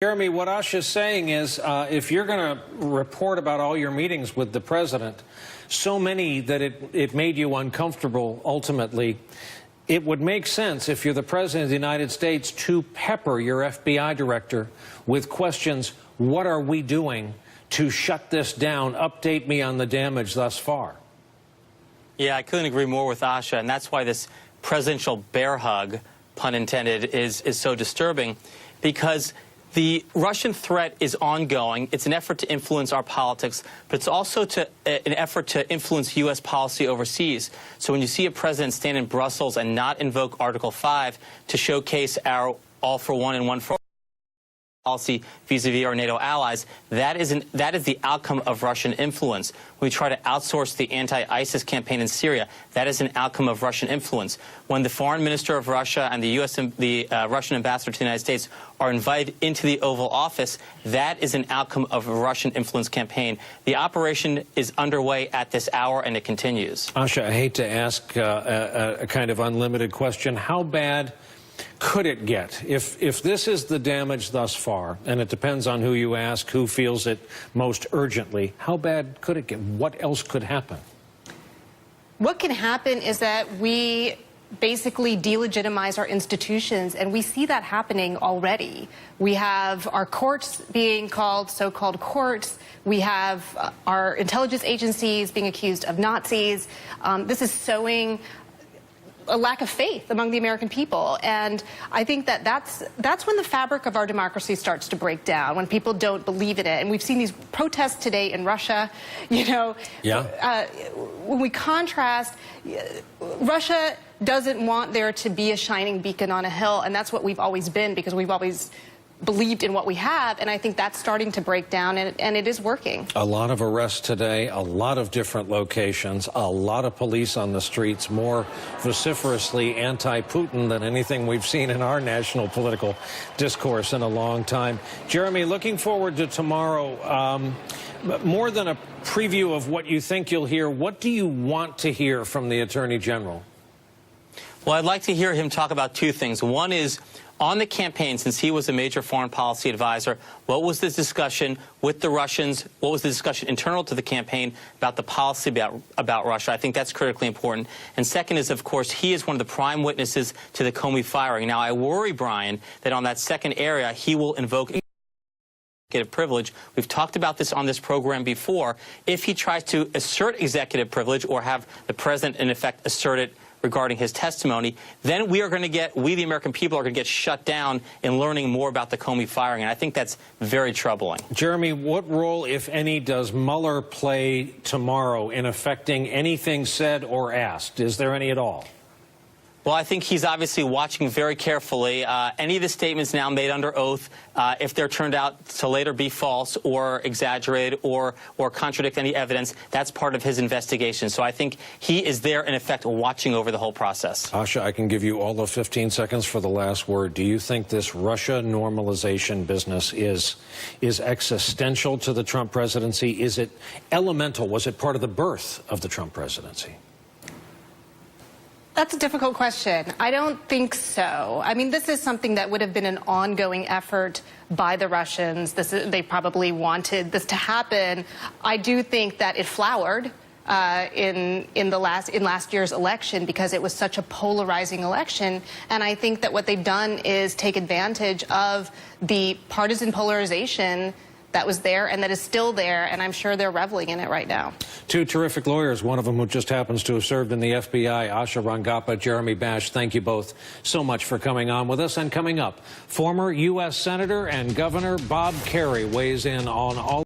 Jeremy, what Asha's saying is if you're going to report about all your meetings with the president, so many that it made you uncomfortable ultimately, it would make sense if you're the president of the United States to pepper your FBI director with questions. What are we doing to shut this down? Update me on the damage thus far. Yeah, I couldn't agree more with Asha, and that's why this presidential bear hug, pun intended, is so disturbing, because the Russian threat is ongoing. It's an effort to influence our politics, but it's also an effort to influence U.S. policy overseas. So when you see a president stand in Brussels and not invoke Article 5 to showcase our all for one and one for all policy vis-a-vis our NATO allies, that is the outcome of Russian influence. When we try to outsource the anti-ISIS campaign in Syria, that is an outcome of Russian influence. When the foreign minister of Russia and the Russian ambassador to the United States are invited into the Oval Office, that is an outcome of a Russian influence campaign. The operation is underway at this hour, and it continues. Asha, I hate to ask a kind of unlimited question. How bad could it get? If this is the damage thus far, and it depends on who you ask, who feels it most urgently, how bad could it get? What else could happen? What can happen is that we basically delegitimize our institutions, and we see that happening already. We have our courts being called so-called courts. We have our intelligence agencies being accused of Nazis. This is sowing a lack of faith among the American people, and I think that that's when the fabric of our democracy starts to break down, when people don't believe in it. And we've seen these protests today in Russia. You know, when we contrast, Russia doesn't want there to be a shining beacon on a hill, and that's what we've always been, because we've always believed in what we have, and I think that's starting to break down, and it is working. A lot of arrests today, a lot of different locations, a lot of police on the streets, more vociferously anti-Putin than anything we've seen in our national political discourse in a long time. Jeremy, looking forward to tomorrow. More than a preview of what you think you'll hear, what do you want to hear from the Attorney General? Well, I'd like to hear him talk about two things. One is, on the campaign, since he was a major foreign policy advisor, what was the discussion with the Russians? What was the discussion internal to the campaign about the policy about Russia? I think that's critically important. And second is, of course, he is one of the prime witnesses to the Comey firing. Now, I worry, Brian, that on that second area, he will invoke executive privilege. We've talked about this on this program before. If he tries to assert executive privilege or have the president, in effect, assert it regarding his testimony, then we the American people are going to get shut down in learning more about the Comey firing, and I think that's very troubling. Jeremy, what role, if any, does Mueller play tomorrow in affecting anything said or asked? Is there any at all? Well, I think he's obviously watching very carefully. Any of the statements now made under oath, if they're turned out to later be false or exaggerated or contradict any evidence, that's part of his investigation. So I think he is there, in effect, watching over the whole process. Asha, I can give you all of 15 seconds for the last word. Do you think this Russia normalization business is existential to the Trump presidency? Is it elemental? Was it part of the birth of the Trump presidency? That's a difficult question. I don't think so. I mean, this is something that would have been an ongoing effort by the Russians. They probably wanted this to happen. I do think that it flowered in last year's election, because it was such a polarizing election. And I think that what they've done is take advantage of the partisan polarization that was there and that is still there, and I'm sure they're reveling in it right now. Two terrific lawyers, one of them who just happens to have served in the FBI, Asha Rangappa, Jeremy Bash. Thank you both so much for coming on with us. And coming up, former U.S. Senator and Governor Bob Kerrey weighs in on all